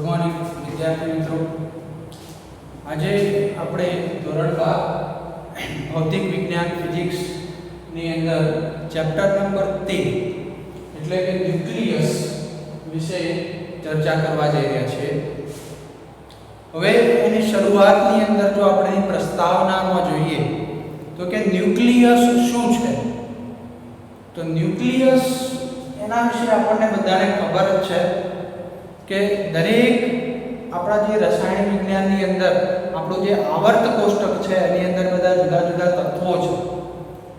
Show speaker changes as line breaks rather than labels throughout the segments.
Good morning વિદ્યાર્થી મિત્રો. આજે આપણે ધોરણ 12 ભૌતિક વિજ્ઞાન ફિઝિક્સ ની અંદર ચેપ્ટર નંબર 3 એટલે કે ન્યુક્લિયસ વિશે ચર્ચા કરવા જઈ રહ્યા છીએ. હવે એની શરૂઆતની અંદર જો આપણે પ્રસ્તાવનામાં જોઈએ તો કે ન્યુક્લિયસ શું છે, તો ન્યુક્લિયસ એના વિશે આપણને બધાને ખબર જ છે કે દરેક આપણા જે રસાયણ વિજ્ઞાનની અંદર આપણું જે આવર્ત કોષ્ટક છે એની અંદર બધા જુદા જુદા તત્વો છે,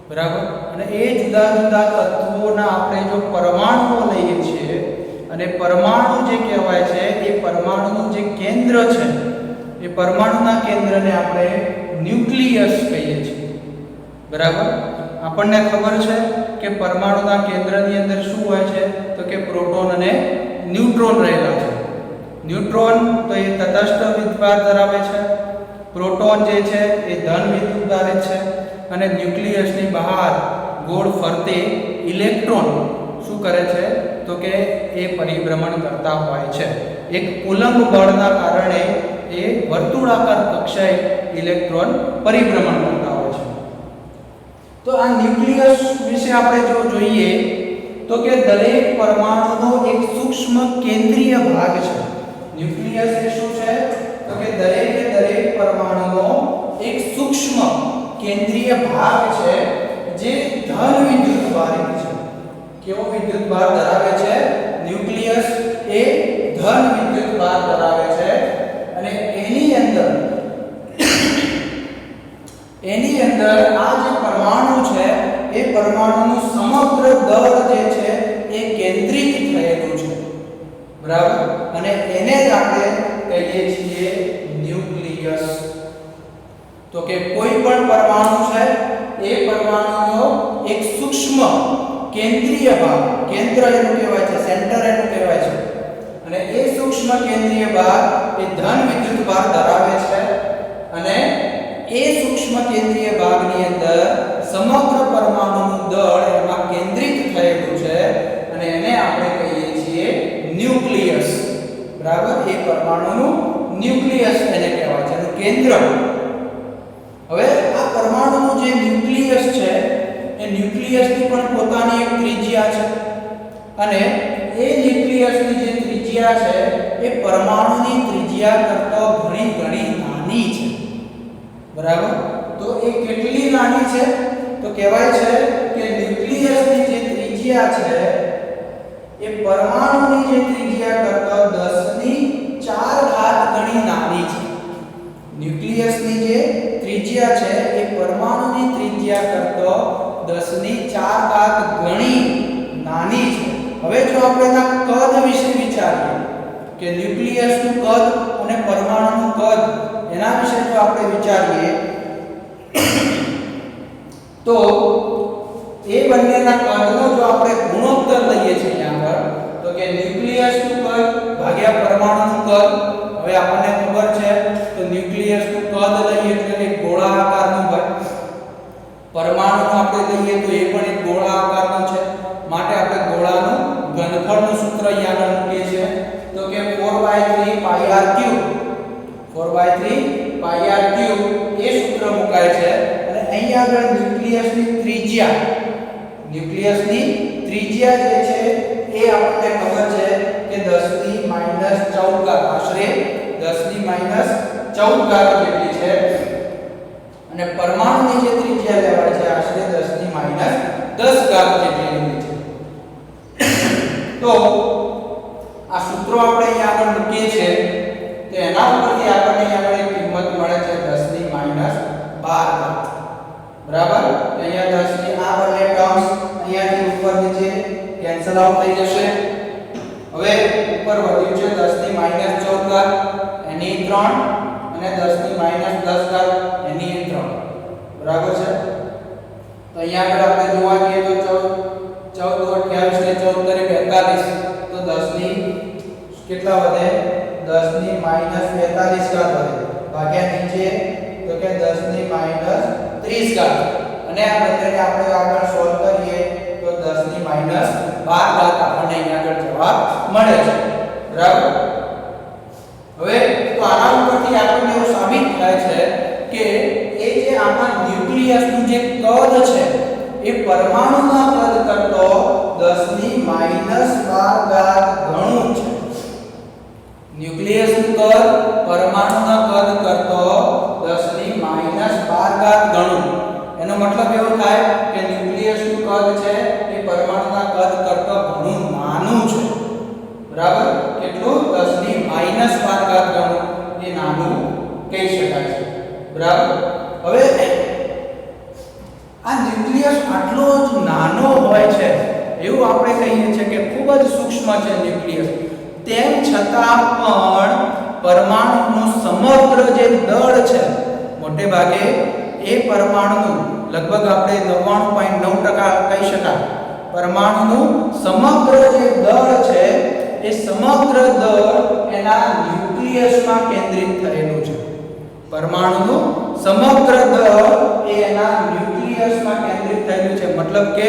બરાબર. અને એ જુદા જુદા તત્વોના આપણે જો પરમાણુઓ લઈએ છીએ અને પરમાણુ જે કહેવાય છે એ પરમાણુનું જે કેન્દ્ર છે એ પરમાણુના કેન્દ્રને આપણે ન્યુક્લિયસ કહીએ છીએ, બરાબર. આપણને ખબર છે કે પરમાણુના કેન્દ્રની અંદર શું હોય છે તો કે પ્રોટોન અને ન્યુટ્રોન રહેલા છે. ન્યુટ્રોન તો એ તટસ્થ વિદ્યુતભાર ધરાવે છે, પ્રોટોન જે છે એ ધન વિદ્યુતભાર છે અને ન્યુક્લિયસની બહાર ગોળ ફરતે ઇલેક્ટ્રોન શું કરે છે તો કે એ પરિભ્રમણ કરતા હોય છે. એક કુલંબ બળના કારણે એ વર્તુળાકાર કક્ષાએ ઇલેક્ટ્રોન પરિભ્રમણ કરતા હોય છે. તો આ ન્યુક્લિયસ વિશે આપણે જો જોઈએ તો કે દરેક પરમાણુનો એક સૂક્ષ્મ કેન્દ્રીય ભાગ છે. ન્યુક્લિયસ એ શું છે તો કે દરેક પરમાણુનો એક સૂક્ષ્મ કેન્દ્રીય ભાગ છે જે ધન વિદ્યુતભારિત છે. કેવો વિદ્યુતભાર ધરાવે છે? ન્યુક્લિયસ એ ધન વિદ્યુતભાર ધરાવે છે અને એની અંદર આ જે પરમાણુ છે એ પરમાણુનું સમગ્ર દળ જે છે એ કેન્દ્રિત થયેલું છે, બરાબર. અને એને જ આપણે કહીએ છીએ ન્યુક્લિયસ. તો કે કોઈ પણ પરમાણુ છે એ પરમાણુનો એક સૂક્ષ્મ કેન્દ્રીય ભાગ, કેન્દ્ર એનું કહેવાય છે, સેન્ટર એનું કહેવાય છે, અને એ સૂક્ષ્મ કેન્દ્રીય ભાગ એ ધન વિદ્યુતભાર ધરાવે છે અને એ સૂક્ષ્મ કેન્દ્રીય ભાગની અંદર સમગ્ર પરમાણુનું દળ એમાં કેન્દ્રિત થયેલું છે અને એને આપણે કહીએ છીએ ન્યુક્લિયસ, બરાબર. એ પરમાણુનું ન્યુક્લિયસ એને કહેવાય છે, એનું કેન્દ્ર. હવે આ પરમાણુનું જે ન્યુક્લિયસ છે એ ન્યુક્લિયસની પણ પોતાની એક ત્રિજ્યા છે અને એ ન્યુક્લિયસની જે ત્રિજ્યા છે એ પરમાણુની ત્રિજ્યા કરતાં ઘણી નાની છે, બરાબર. તો એ કેટલી નાની છે તો કહેવાય છે કે ન્યુક્લિયસની જે ત્રિજ્યા છે એ પરમાણુની જે ત્રિજ્યા કરતાં 10⁴ ગણી નાની છે. ન્યુક્લિયસની જે ત્રિજ્યા છે એ પરમાણુની ત્રિજ્યા કરતાં 10⁴ ગણી નાની છે. હવે જો આપણે એના કદ વિશે વિચારીએ કે ન્યુક્લિયસનું કદ અને પરમાણુનું કદ એના વિશે જો આપણે વિચારીએ તો એ બંનેના કદનો જો આપણે ગુણોત્તર લઈએ છીએ અહીંયા આગળ તો કે ન્યુક્લિયસનું કદ ભાગ્યા પરમાણુનું કદ. હવે આપણને ખબર છે તો ન્યુક્લિયસનું કદ લઈએ એટલે કે ગોળા આકારનું હોય, પરમાણુનું આપણે લઈએ તો એ પણ એક ગોળા આકારનો છે, માટે આપણે ગોળાનું ઘનફળનું સૂત્ર અહીંયા આગળ મૂકીએ છીએ તો કે 4/3 એ સૂત્ર મુકાય છે. અને અહીંયા આગળ ન્યુક્લિયસની ત્રિજ્યા જે છે એ આપણને ખબર છે કે 10⁻14 આશરે 10⁻14 જેટલી છે અને પરમાણુની જે ત્રિજ્યા લેવાય છે આશરે 10⁻10 જેટલી છે. તો આ સૂત્રો આપણે અહીંયા આગળ મૂકીએ છીએ તો એના ઉપરથી આપણને અહીંયા આગળ એક કિંમત મળે છે 10⁻12, બરાબર. તો અહીંયા 10 ની આ બંને ટર્મ્સ અહીંયાથી ઉપર નીચે કેન્સલ આઉટ થઈ જશે. હવે ઉપર વધ્યું છે 10⁻14 એની 3 અને 10⁻10 એની 3, બરાબર છે. તો અહીંયા આગળ આપણે જોવા જઈએ તો 14 28 ને 14 42 તો 10 ની કેટલા વધે 10⁻42 વધે ભાગ્યા નીચે તો કે 10⁻30 અને આ બંનેને આપણે આગળ સોલ્વ કરીએ તો 10⁻12 આપણને અહીંયા આગળ જવાબ મળે છે, બરાબર. હવે તો આના ઉપરથી આપણને એવું સાબિત થાય છે કે એ જે આપણા ન્યુક્લિયસનું જે કદ છે એ પરમાણુના કદ કરતો 10 ની -12 ઘાત ગણું છે. ન્યુક્લિયસનું કદ પરમાણુના કદ કરતો 10 ની -12 ઘાત ગણું. એનો મતલબ એવો થાય કે ન્યુક્લિયસનું કદ છે એ પરમાણુના કદ કરતા ઘણું નાનું છે. બરાબર? કેટલું? 10 ની -12 ઘાત ગણું એ નાનું કહી શકાય છે. બરાબર? હવે આ ન્યુક્લિયસ આટલો જ નાનો હોય છે એવું આપણે કહીએ છીએ કે ખૂબ જ સૂક્ષ્મ છે ન્યુક્લિયસ. તેમ છતાં પણ પરમાણુનું સમગ્ર જે દળ છે મોટે ભાગે એ પરમાણુનું લગભગ આપણે 99.9% કહી શકાય. પરમાણુનું સમગ્ર જે દળ છે એ સમગ્ર દળ એના ન્યુક્લિયસમાં કેન્દ્રિત થયેલું છે. પરમાણુનું સમગ્ર દળ એ એના ન્યુક્લિયસમાં કેન્દ્રિત થયેલું છે. મતલબ કે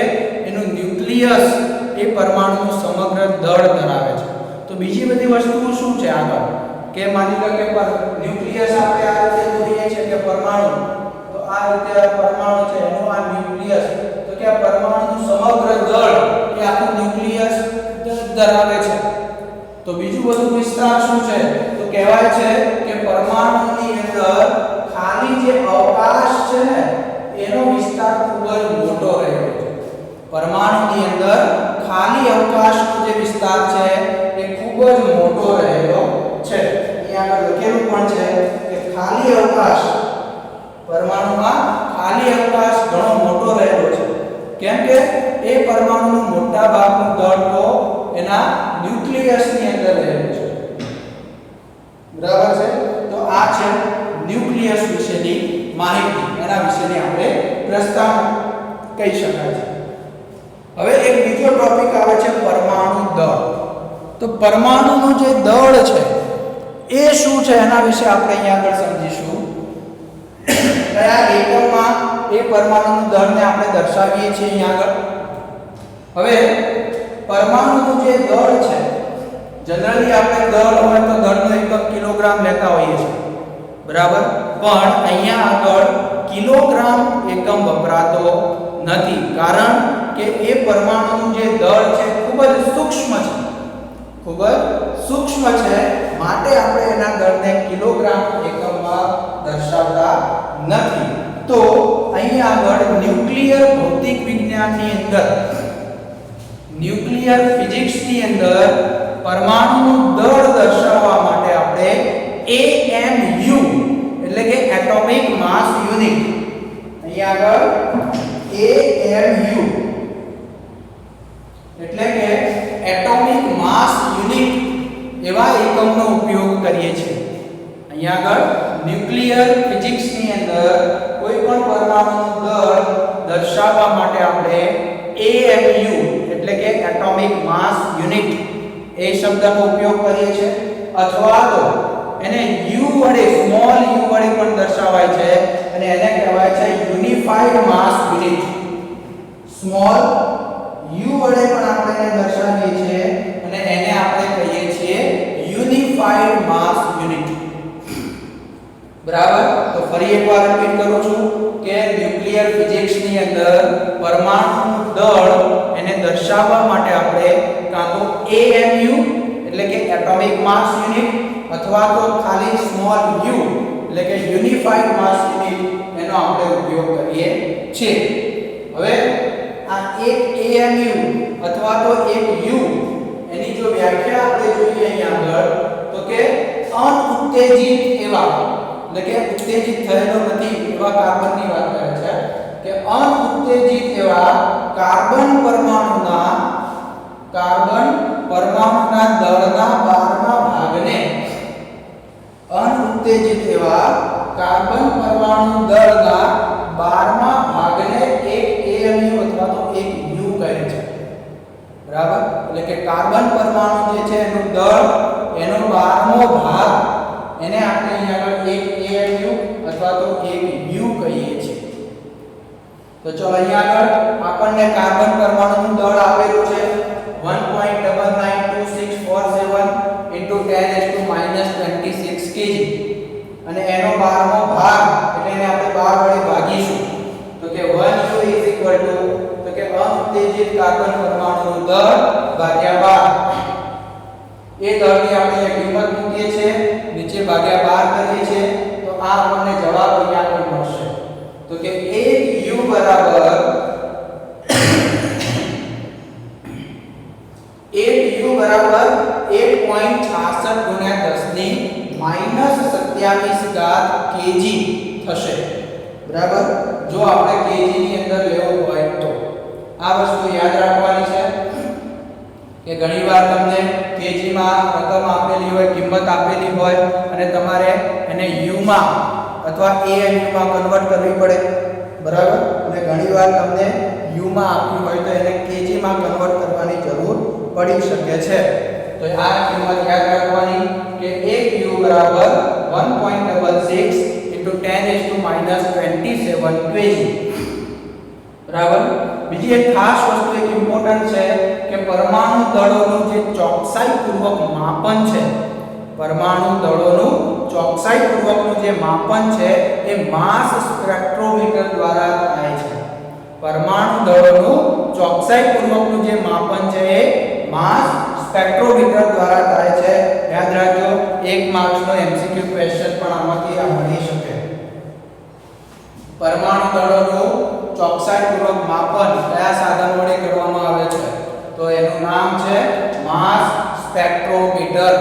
એનું ન્યુક્લિયસ એ પરમાણુનું સમગ્ર દળ ધરાવે છે. તો બીજી બધી વસ્તુઓ શું છે આગળ કે માની લો કે ન્યુક્લિયસ આપણે આ રીતે દોરીએ છીએ કે પરમાણુ, તો આ રીતે પરમાણુ છે એનું આ ન્યુક્લિયસ, તો કે આ પરમાણુનું સમગ્ર દળ એ આખું ન્યુક્લિયસ ધરાવે છે. તો બીજું બધું વિસ્તાર શું છે તો કહેવાય છે કે પરમાણુની અંદર ખાલી જે અવકાશ છે ને એનો વિસ્તાર ખૂબ જ મોટો રહેલો છે. પરમાણુની અંદર ખાલી અવકાશનો જે વિસ્તાર છે એ ખૂબ જ મોટો રહેલો છે. અહીંયા આગળ લખેલું પણ છે કે ખાલી અવકાશ, પરમાણુમાં ખાલી અવકાશ ઘણો મોટો રહેલો છે. કેમ કે એ પરમાણુનું મોટા ભાગનું દળ તો એના ન્યુક્લિયસની અંદર રહેલું છે. બરાબર છે? તો આ છે ન્યુક્લિયસ વિશેની માહિતી, એના વિશેની આપણે પ્રસ્તાવના કહી શકાય છે. હવે એક બીજો ટોપિક આવે છે પરમાણુ દળ. તો પરમાણુનું જે દળ છે એ શું છે એના વિશે આપણે અહીંયા આગળ સમજીશું. કયા એકમમાં એ પરમાણુનું દળને આપણે દર્શાવીએ છીએ અહીંયા આગળ. હવે પરમાણુનું જે દળ છે, જનરલી આપણે દળ હોય તો દળનો એકમ કિલોગ્રામ લેતા હોઈએ છીએ. બરાબર? પણ અહીંયા આગળ કિલોગ્રામ એકમ વપરાતો નથી, કારણ કે એ પરમાણુનું જે દળ છે ખૂબ જ સૂક્ષ્મ છે. ખૂબ જ સૂક્ષ્મ છે, માટે આપણે એના દળને કિલોગ્રામ એકમમાં દર્શાવતા નથી. તો અહીંયા આગળ ન્યુક્લિયર ભૌતિક વિજ્ઞાનની અંદર, ન્યુક્લિયર ફિઝિક્સની અંદર પરમાણુનું દળ દર્શાવવા માટે આપણે AMU એટલે કે એટોમિક માસ યુનિટ, અહીંયા આગળ AMU એટલે કે એટોમિક માસ યુનિટ એવા એકમનો ઉપયોગ કરીએ છીએ. અહીંયા આગળ ન્યુક્લિયર ફિઝિક્સની અંદર કોઈ પણ પરમાણુનું દળ દર્શાવવા માટે આપણે AMU એટલે કે એટોમિક માસ યુનિટ એ શબ્દનો ઉપયોગ કરીએ છીએ, અથવા તો એને U વડે, સ્મોલ u વડે પણ દર્શાવાય છે અને એને કહેવાય છે યુનિફાઈડ માસ યુનિટ. સ્મોલ u વડે પણ આપણે એને દર્શાવીએ છીએ અને એને આપણે કહીએ છીએ યુનિફાઈડ માસ યુનિટ. બરાબર? તો ફરી એકવાર રિપીટ કરું છું કે ન્યુક્લિયર ફિઝિક્સની અંદર પરમાણુનું દળ એને દર્શાવવા માટે આપણે કાં તો AMU એટલે કે એટોમિક માસ યુનિટ અથવા તો ખાલી સ્મોલ u એટલે કે યુનિફાઈડ માસ યુનિટ એનો આપણે ઉપયોગ કરીએ છીએ. હવે આ એક AMU અથવા તો એક u એની જો વ્યાખ્યા આપણે જોઈએ અહીંયા આગળ તો કે અનુત્તેજિત એવા, એટલે કે ઉત્તેજિત થયેલો નથી એવા કાર્બનની વાત કરે છે કે અનુત્તેજિત એવા કાર્બન પરમાણુના દળના 12મા ભાગને, અનુત્તેજિત એવા કાર્બન પરમાણુ દળના 12મા ભાગને એક AMU અથવા તો એક u કહે છે. બરાબર? એટલે કે કાર્બન પરમાણુ જે છે એનું દળ એનો 12મો ભાગ એને આપણે અહીંયા આગળ એક AMU અથવા તો એક u કહીએ છીએ. તો ચલો અહીંયા આગળ આપણને કાર્બન પરમાણુનું દળ આપેલું છે 1.992647 × 10⁻⁻26 ઉત્તેજિત કાર્બન પરમાણુનું દળ ભાગ્યા 12 એ દળની આપણે કિંમત મૂકીએ છીએ નીચે ભાગ્યા 12 કરીએ છીએ તો આ આપણને જવાબ અહીંયા મળશે તો કે 1 U બરાબર 1 U બરાબર 1.66 ગુણ્યા 10 ની -27 ઘાત kg થશે બરાબર જો આપણે kg ની અંદર લેવું હોય તો આ વસ્તુ યાદ રાખવાની છે કે ઘણીવાર તમને kg માં રકમ આપેલી હોય કિંમત આપેલી હોય અને તમારે એને u માં અથવા ANU માં કન્વર્ટ કરવી પડે બરાબર અને ઘણીવાર તમને u માં આપ્યું હોય તો એને kg માં કન્વર્ટ કરવાની જરૂર પડી શકે છે તો આ કિંમત યાદ રાખવાની કે 1 u બરાબર 1.66 * 10⁻27 kg બરાબર બીજી એક ખાસ વસ્તુ એક ઇમ્પોર્ટન્ટ છે કે પરમાણુ દળોનું જે ચોકસાઈપૂર્વક માપન છે પરમાણુ દળોનું ચોકસાઈપૂર્વકનું જે માપન છે એ માસ સ્પેક્ટ્રોમીટર દ્વારા થાય છે પરમાણુ દળોનું ચોકસાઈપૂર્વકનું જે માપન છે એ માસ સ્પેક્ટ્રોમીટર દ્વારા થાય છે યાદ રાખજો 1 માર્ક્સનો MCQ ક્વેશ્ચન પણ આમાંથી મળી શકે પરમાણુ દળોનું ચોકસાઈપૂર્વક માપન કયા સાધન વડે કરવામાં આવે છે તો એનું નામ છે માસ સ્પેક્ટ્રોમીટર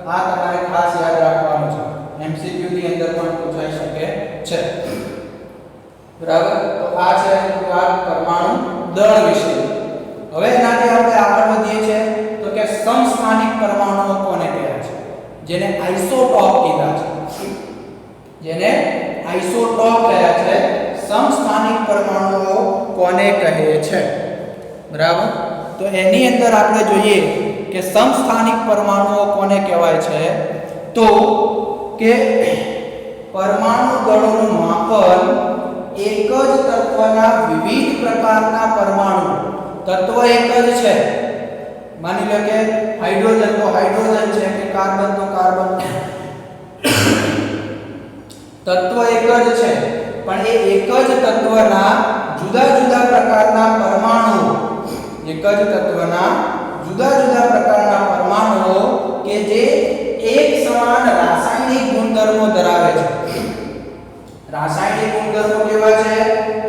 આ તમારે ખાસ યાદ રાખવાનું છે MCQ ની અંદર પણ પૂછાઈ શકે છે બરાબર તો આ છે આ પરમાણુ દળ વિશે હવે એનાથી આપણે આગળ વધીએ છીએ તો કે સમસ્થાનિક પરમાણુઓ કોને કહે છે જેને આઇસોટોપ કીધા છે જેને આઇસોટોપ કહે છે સમસ્થાનિક પરમાણુઓ કોને કહે છે બરાબર તો એની અંદર આપણે જોઈએ કે સમસ્થાનિક પરમાણુઓ કોને કહેવાય છે તો કે પરમાણુ દળોનું માપન એક જ તત્વના વિવિધ પ્રકારના પરમાણુ તત્વ એક જ છે માની લો કે હાઇડ્રોજન તો હાઇડ્રોજન છે કે કાર્બન તો કાર્બન તત્વ એક જ છે પણ એ એક જ તત્વના જુદા જુદા પ્રકારના પરમાણુ એક જ તત્વના જુદા જુદા પ્રકારના પરમાણુઓ કે જે એક સમાન રાસાયણિક ગુણધર્મો ધરાવે છે રાસાયણિક ગુણધર્મો કેવા છે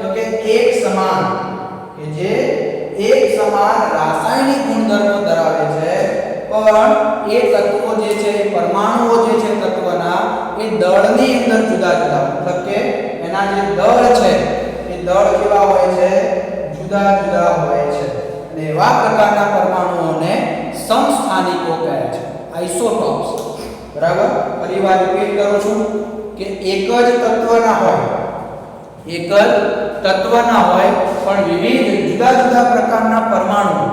તો કે એક સમાન કે જે એક સમાન રાસાયણિક ગુણધર્મો ધરાવે છે પણ એ તત્વો જે છે એ પરમાણુઓ જે છે તત્વના એ દળની અંદર જુદા જુદા મતલબ કે એના જે દળ છે એ દળ કેવા હોય છે જુદા જુદા હોય છે અને એવા પ્રકારના પરમાણુઓને સમસ્થાનિકો કહે છે આઇસોટોપ્સ બરાબર ફરીવાર રિપીટ કરું છું કે એક જ તત્વના હોય એક જ તત્વના હોય પણ વિવિધ જુદા જુદા પ્રકારના પરમાણુ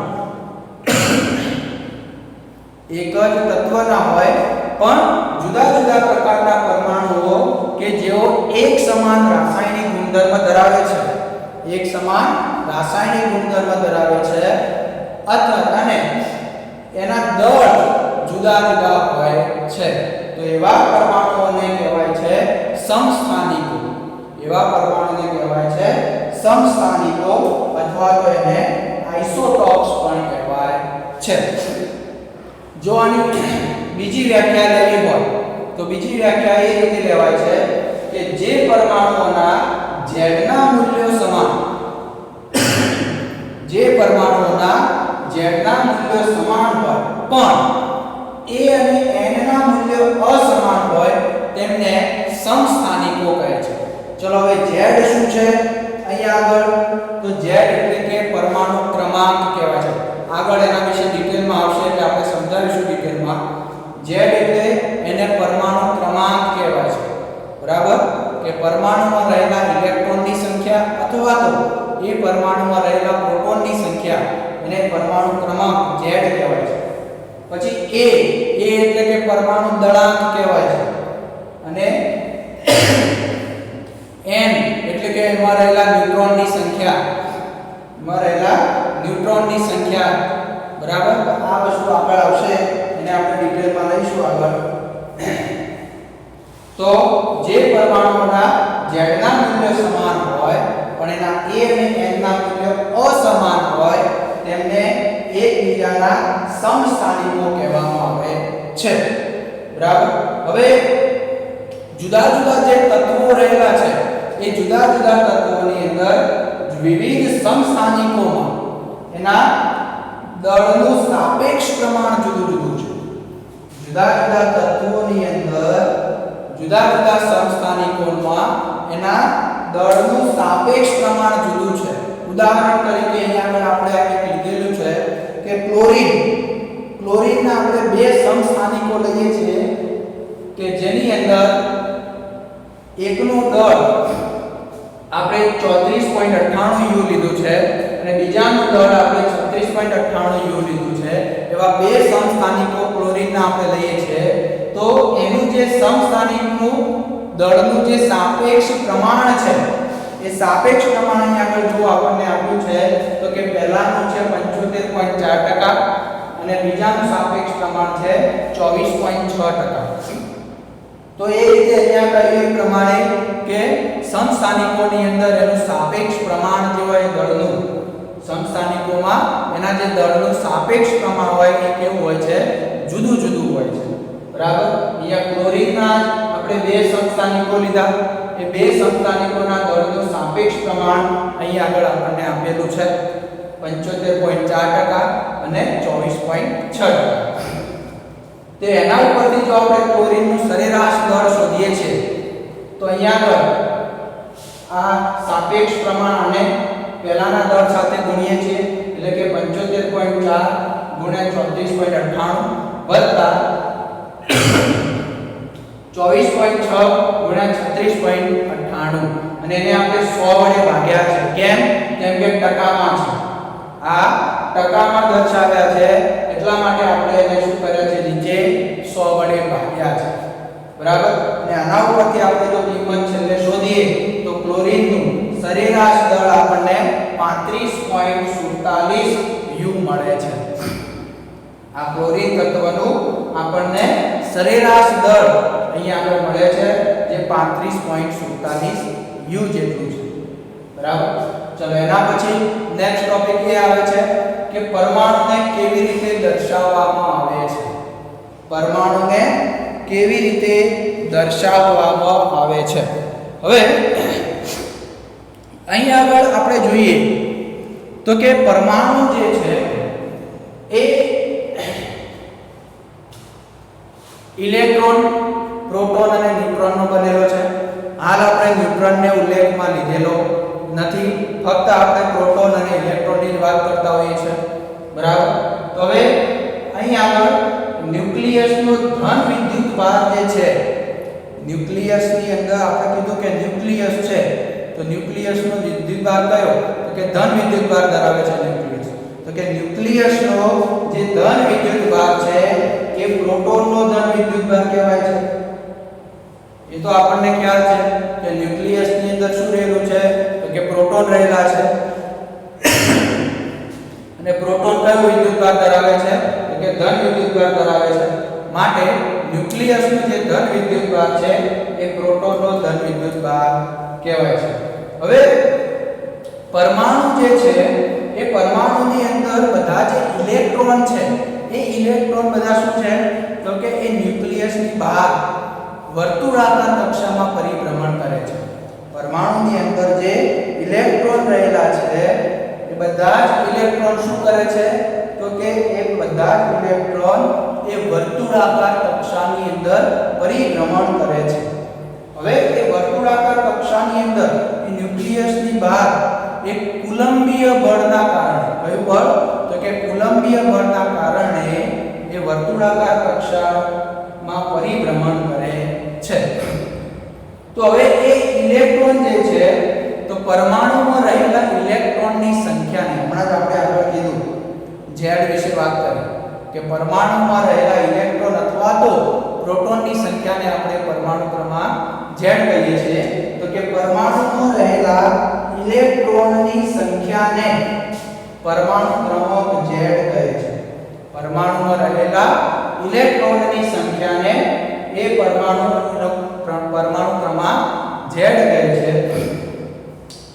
એક જ તત્વના હોય પણ જુદા જુદા પ્રકારના પરમાણુઓ કે જેઓ એક સમાન રાસાયણિક ગુણધર્મ ધરાવે છે એક સમાન રાસાયણિક ગુણધર્મ ધરાવે છે અથવા અને એના દળ જુદા જુદા હોય છે તો એવા પરમાણુઓને કહેવાય છે સમસ્થાનિકો એવા પરમાણુને કહેવાય છે સમસ્થાનિકો અથવા તો એને આઇસોટોપ્સ પણ કહેવાય છે જો આની બીજી વ્યાખ્યા લેવી હોય તો બીજી વ્યાખ્યા એ રીતે લેવાય છે કે જે પરમાણુઓના Z ના મૂલ્યો સમાન જે પરમાણુઓના Z ના મૂલ્યો સમાન હોય પણ A અને N ના મૂલ્યો અસમાન હોય તેમને સમસ્થાનિકો કહે છે ચલો હવે Z શું છે અહીંયા આગળ તો Z એટલે કે પરમાણુ ક્રમાંક કહેવાય છે આગળ એના વિશે ડિટેલમાં આવશે એટલે આપણે સમજાવીશું ડિટેલમાં Z એટલે એને પરમાણુ ક્રમાંક કહેવાય છે બરાબર કે પરમાણુમાં રહેલા ઇલેક્ટ્રોનની સંખ્યા અથવા તો એ પરમાણુમાં રહેલા પ્રોટોનની સંખ્યા એને પરમાણુ ક્રમાંક Z કહેવાય છે પછી A એટલે કે પરમાણુ દળાંક કહેવાય છે અને N એટલે કે એમાં રહેલા ન્યુટ્રોનની સંખ્યા બરાબર તો આ વસ્તુ આગળ આવશે એને આપણે ડિટેલમાં લઈશું આગળ તો જે પરમાણુઓના Z ના મૂલ્ય સમાન હોય પણ એના A અને N ના મૂલ્ય અસમાન હોય બરાબર. હવે જુદા જુદા જે તત્વો રહેલા છે એ જુદા જુદા તત્વોની અંદર વિવિધ સમસ્થાનિકોમાં એના દળનું સાપેક્ષ પ્રમાણ જુદું જુદું છે. જુદા જુદા તત્વોની અંદર જુદા જુદા સમસ્થાનિકોમાં એના દળનું સાપેક્ષ પ્રમાણ જુદું છે. ઉદાહરણ તરીકે અહીંયા આગળ આપણે લીધેલું છે કે ક્લોરીનના આપણે બે સમસ્થાનિકો લઈએ છીએ કે જેની અંદર એકનું દળ આપણે 34.98 યુ લીધું છે અને બીજાનું દળ આપણે 36.98 યુ લીધું છે. એવા બે સમસ્થાનિકો ક્લોરીનના આપણે લઈએ છીએ તો એનું જે સમસ્થાનિકનું દળનું જે સાપેક્ષ પ્રમાણ છે એ સાપેક્ષ પ્રમાણ અહીંયા આગળ જો આપણને આપ્યું છે તો કે પહેલાનું છે 75.4% અને બીજાનું સાપેક્ષ પ્રમાણ છે 24.6%. તો એ રીતે અહીંયા કહ્યું પ્રમાણે કે સમસ્થાનિકોની અંદર એનું સાપેક્ષ પ્રમાણ જે હોય દળનું સમસ્થાનિકોમાં એના જે દળનું સાપેક્ષ પ્રમાણ હોય એ કેવું હોય છે જુદું જુદું હોય છે. બરાબર. અહીંયા ક્લોરીનના આપણે બે સમસ્થાનિકો લીધા એ બે સમસ્થાનિકોના દળનું સાપેક્ષ પ્રમાણ અહીંયા આગળ આપણને આપેલું છે 75.4% અને 24.6%. તે એના ઉપરથી જો આપણે ક્લોરીનનું સરેરાશ દળ શોધીએ છીએ તો અહીંયા આગળ આ સાપેક્ષ પ્રમાણ અને પહેલાના દળ સાથે ગુણીએ છીએ એટલે કે 75.4 ગુણ્યા 34.98 વત્તા 24.6 ગુણ્યા 36.98 અને એને આપણે 100 વડે ભાગ્યા છે. કેમ કે ટકામાં છે. આ ટકામાં દર્શાવ્યા છે એટલા માટે આપણે એને શું કર્યા છે નીચે 100 વડે ભાગ્યા છે. બરાબર. અને આના ઉપરથી આપણે જો કિંમત છેલ્લે શોધીએ તો ક્લોરીનનું સરેરાશ દળ આપણને 35.47 યુ મળે છે. આ ક્લોરીન તત્વનું આપણને સરેરાશ દળ અહીંયા આગળ મળે છે જે 35.47 યુ જેટલું છે. બરાબર. ચલો એના પછી નેક્સ્ટ ટોપિક એ આવે છે કે પરમાણુને કેવી રીતે દર્શાવવામાં આવે છે. પરમાણુને કેવી રીતે દર્શાવવામાં આવે છે. હવે અહીં આગળ આપણે જોઈએ તો કે પરમાણુ જે છે એ ઇલેક્ટ્રોન, પ્રોટોન અને ન્યુટ્રોનનો બનેલો છે. હાલ આપણે ન્યુટ્રોનને ઉલ્લેખમાં લીધેલો નથી, ફક્ત આપણે પ્રોટોન અને ઇલેક્ટ્રોનની જ વાત કરતા હોઈએ છીએ. બરાબર. તો હવે અહીં આગળ ન્યુક્લિયસનો ધન વિદ્યુત ભાર જે છે ન્યુક્લિયસની અંદર આપણે કીધું કે ન્યુક્લિયસ છે તો ન્યુક્લિયસનો વિદ્યુત ભાર કયો તો કે ધન વિદ્યુત ભાર ધરાવે છે ન્યુક્લિયસ. તો કે ન્યુક્લિયસનો જે ધન વિદ્યુત ભાર છે એ પ્રોટોનનો ધન વિદ્યુત ભાર કહેવાય છે. એ તો આપણને ખ્યાલ છે કે ન્યુક્લિયસની અંદર શું રહેલું છે તો કે પ્રોટોન રહેલા છે અને પ્રોટોન કયો વિદ્યુત ભાર ધરાવે છે તો કે ધન વિદ્યુત ભાર ધરાવે છે. માટે ન્યુક્લિયસનો જે ધન વિદ્યુત ભાર છે એ પ્રોટોનનો ધન વિદ્યુત ભાર કહેવાય છે. હવે પરમાણુ જે છે એ પરમાણુની અંદર બધા જે ઇલેક્ટ્રોન છે એ ઇલેક્ટ્રોન બધા શું છે તો કે એ ન્યુક્લિયસની બહાર વર્તુળાકાર કક્ષામાં પરિભ્રમણ કરે છે. પરમાણુની અંદર જે ઇલેક્ટ્રોન રહેલા છે એ બધા જ ઇલેક્ટ્રોન શું કરે છે તો કે એ બધા જ ઇલેક્ટ્રોન એ વર્તુળાકાર કક્ષાની અંદર પરિભ્રમણ કરે છે. હવે એ વર્તુળાકાર કક્ષાની અંદર એ ન્યુક્લિયસની બહાર એક કુલંબીય બળના કારણે કયું બળ તો કે કુલંબીય બળના કારણે એ વર્તુળાકાર કક્ષામાં પરિભ્રમણ કરે છે. તો હવે એ ઇલેક્ટ્રોન જે છે તો પરમાણુમાં રહેલા ઇલેક્ટ્રોનની સંખ્યાને હમણાં જ આપણે આગળ કીધું Z વિશે વાત કરી કે પરમાણુમાં રહેલા ઇલેક્ટ્રોન અથવા તો પ્રોટોનની સંખ્યાને આપણે પરમાણુ ક્રમાંક Z કહીએ છીએ. તો કે પરમાણુમાં રહેલા ઇલેક્ટ્રોનની સંખ્યાને પરમાણુ ક્રમાંક Z કહે છે. પરમાણુમાં રહેલા ઇલેક્ટ્રોનની સંખ્યાને એ પરમાણુ ક્રમાંક Z કહે છે.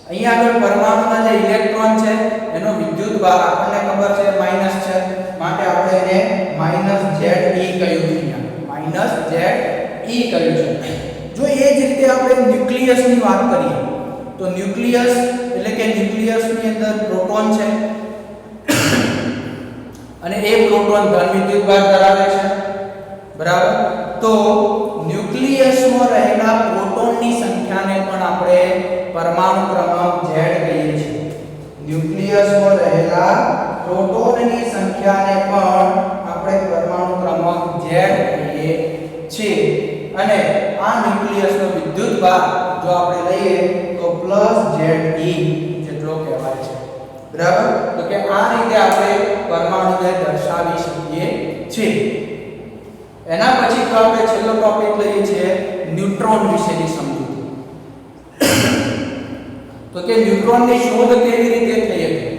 અહીંયા આગળ પરમાણુના જે ઇલેક્ટ્રોન છે એનો વિદ્યુત ભાર આપણને ખબર છે માઈનસ છે માટે આપણે એને -Ze કહ્યું છે. Ze કહ્યું છે. જો એ જ રીતે આપણે ન્યુક્લિયસની વાત કરીએ તો ન્યુક્લિયસ એટલે કે ન્યુક્લિયસની અંદર પ્રોટોન છે અને એ પ્રોટોન ધન વિદ્યુતભાર ધરાવે છે, બરાબર. તો ન્યુક્લિયસમાં રહેલા પ્રોટોનની સંખ્યાને પણ આપણે પરમાણુ ક્રમાંક Z કહીએ છીએ. ન્યુક્લિયસમાં રહેલા પ્રોટોનની સંખ્યાને પણ આપણે પરમાણુ ક્રમાંક Z કહીએ છીએ. અને આ ન્યુક્લિયસનો વિદ્યુતભાર જો આપણે લઈએ તો Ze જેટલો કહેવાય છે, બરાબર. તો કે આ રીતે આપણે પરમાણુને દર્શાવી શકીએ છીએ. એના પછી તો આપણે છેલ્લો ટોપિક લઈએ છીએ ન્યુટ્રોન વિશેની સમજૂતી. તો કે ન્યુટ્રોનની શોધ કેવી રીતે થઈ હતી?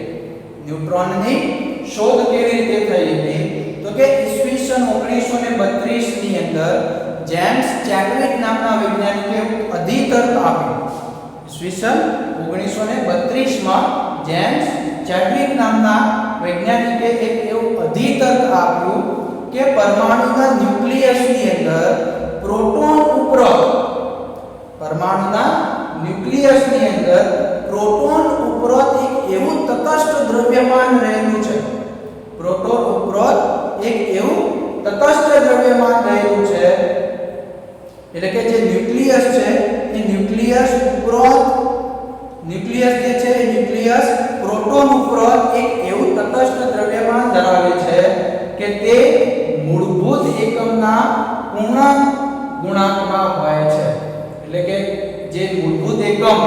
ન્યુટ્રોનની શોધ કેવી રીતે થઈ હતી? તો કે ઈસવીસન 1932 ની અંદર જેમ્સ ચેડવિક નામના વૈજ્ઞાનિકે અધિતર્ક આપ્યું. ઈસવીસન 1932 માં જેમ્સ ચેડવિક નામના વૈજ્ઞાનિકે એક એવું અધિતર્ક આપ્યું કે પરમાણુના ન્યુક્લિયસની અંદર પ્રોટોન ઉપરાંત પરમાણુના ન્યુક્લિયસની અંદર પ્રોટોન ઉપરાંત એક એવું તટસ્થ દ્રવ્યમાન રહેલું છે. પ્રોટોન ઉપરાંત એક એવું તટસ્થ દ્રવ્યમાન રહેલું છે, એટલે કે જે ન્યુક્લિયસ છે એ ન્યુક્લિયસ ઉપરાંત ન્યુક્લિયસ જે છે એ ન્યુક્લિયસ પ્રોટોન ઉપરાંત એક એવું તટસ્થ દ્રવ્યમાન ધરાવે છે કે તે મૂળભૂત એકમના પૂર્ણાંક ગુણાંકમાં હોય છે. એટલે કે જે મૂળભૂત એકમ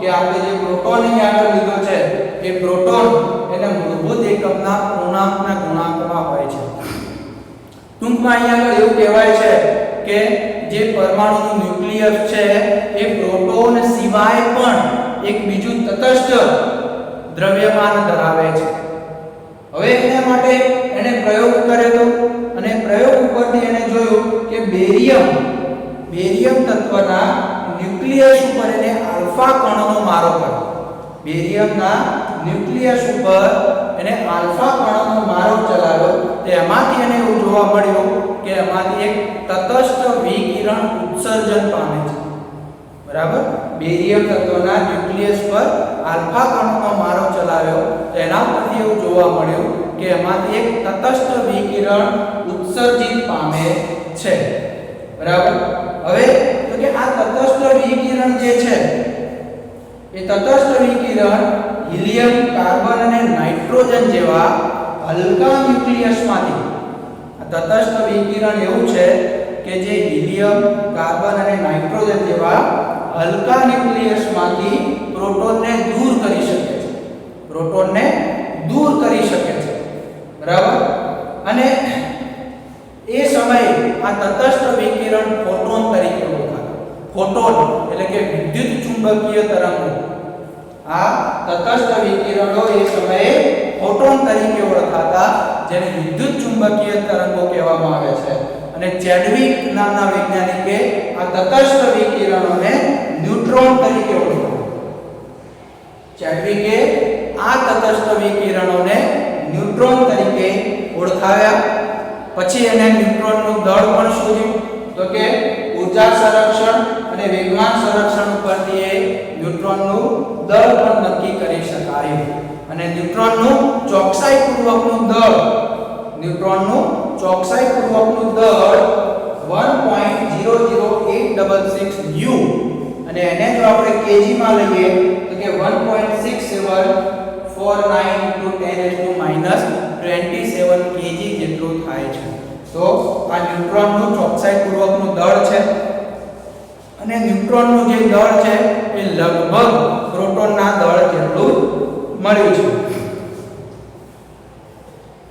કે આપણે જે પ્રોટોન અહીં આગળ લીધો છે એ પ્રોટોન એને મૂળભૂત એકમના પૂર્ણાંકના ગુણાંકમાં હોય છે. ટૂંકમાં અહીં આગળ એવું કહેવાય છે કે જે પરમાણુનું ન્યુક્લિયસ છે એ પ્રોટોન સિવાય પણ એક બીજું તટસ્થ દ્રવ્યમાન ધરાવે છે. હવે એના માટે એને પ્રયોગ કર્યો અને પ્રયોગ ઉપરથી એને જોયું કે બેરિયમ તત્વના ન્યુક્લિયસ ઉપર એને આલ્ફા કણનો મારો કર્યો. બેરિયમના ન્યુક્લિયસ ઉપર એને આલ્ફા કણનો મારો ચલાવ્યો. તેમાંથી એને એવું જોવા મળ્યું કે એમાંથી એક તટસ્થ વિકિરણ ઉત્સર્જન પામે છે, બરાબર. બેરિયમ તત્વના ન્યુક્લિયસ પર આલ્ફા કણનો મારો ચલાવ્યો તો એના પરથી એવું જોવા મળ્યું કે એમાંથી એક તટસ્થ વિકિરણ ઉત્સર્જિત પામે છે, બરાબર. હવે તો કે આ તટસ્થ વિકિરણ જે છે એ તટસ્થ વિકિરણ હિલિયમ, કાર્બન અને નાઇટ્રોજન જેવા હલકા ન્યુક્લિયસમાંથી આ તટસ્થ વિકિરણ એવું છે કે જે હિલિયમ, કાર્બન અને નાઇટ્રોજન જેવા હલકા ન્યુક્લિયસમાંથી પ્રોટોનને દૂર કરી શકે છે. પ્રોટોનને દૂર કરી શકે છે, બરાબર. અને એ સમયે આ તટસ્થ વિકિરણ ફોટોન તરીકે ઓળખાય. ફોટોન એટલે કે વિદ્યુત ચુંબકીય તરંગો. આ તટસ્થ વિકિરણો એ સમયે ફોટોન તરીકે ઓળખાતા, જેને વિદ્યુત ચુંબકીય તરંગો કહેવામાં આવે છે. અને ચેડવિક નામના વૈજ્ઞાનિકે આ તટસ્થ વિકિરણોને ન્યુટ્રોન તરીકે ઓળખાવ્યા. ચેડવિકે આ તટસ્થ વિકિરણોને ન્યુટ્રોન તરીકે ઓળખાવ્યા. પછી એને ન્યુટ્રોનનું દળ પણ શોધ્યું. તો કે ઊર્જા સંરક્ષણ અને વેગમાન સંરક્ષણ ઉપરથી એ ન્યુટ્રોનનું દળ પણ નક્કી કરી શકાય. અને ન્યુટ્રોનનું ચોકસાઈપૂર્વકનું દળ 1.00866 U અને એને જો આપણે kg માં લઈએ તો કે 1.6749 × 10⁻⁻27 kg જેટલું થાય છે. તો આ ન્યુટ્રોનનું ચોકસાઈપૂર્વકનું દળ છે. અને ન્યુટ્રોનનું જે દળ છે એ લગભગ પ્રોટોનના દળ જેટલું મળ્યું છે,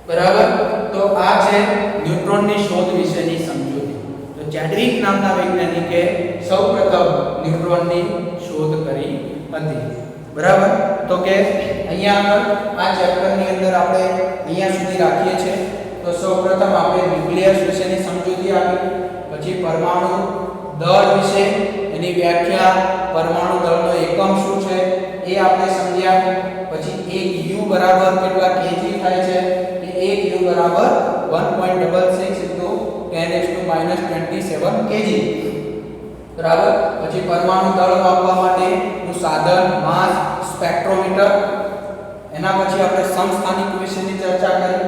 બરાબર. તો આ છે ન્યુટ્રોનની શોધ વિશેની સમજૂતી. તો ચેડવિક નામના વૈજ્ઞાનિકે સૌપ્રથમ ન્યુટ્રોનની શોધ કરી હતી, બરાબર. તો કે અહીંયા આ ચેપ્ટરની અંદર આપણે અહીંયા સુધી રાખીએ છીએ. તો સૌપ્રથમ આપણે ન્યુક્લિયસ વિશેની સમજૂતી આપી, પછી પરમાણુ દળ વિશે એની વ્યાખ્યા, પરમાણુ દળનો એકમ શું છે એ આપણે સમજ્યા. પછી 1 U બરાબર કેટલા kg થાય છે? 1 U બરાબર 1.66 × 10⁻27 kg. બરાબર. પછી પરમાણુ દળ માપવા માટેનું સાધન માસ સ્પેક્ટ્રોમીટર. એના પછી આપણે સમસ્થાનિક વિશેની ચર્ચા કરી.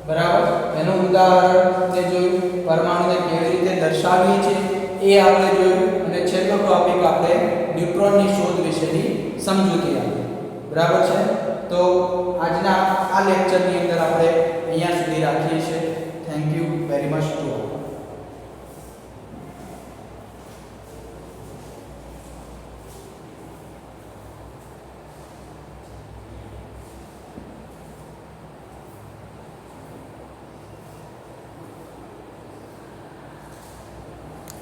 બરાબર. એનું ઉદાહરણ જે જોયું, પરમાણુને કેવી રીતે દર્શાવીએ છીએ એ આપણે જોયું, અને છેલ્લો ટોપિક આપણે ન્યુટ્રોનની શોધ વિશેની સમજૂતી આપી. બરાબર છે. તો આજના આ લેક્ચરની અંદર આપણે અહીંયા સુધી રાખીએ છીએ. Thank you very much two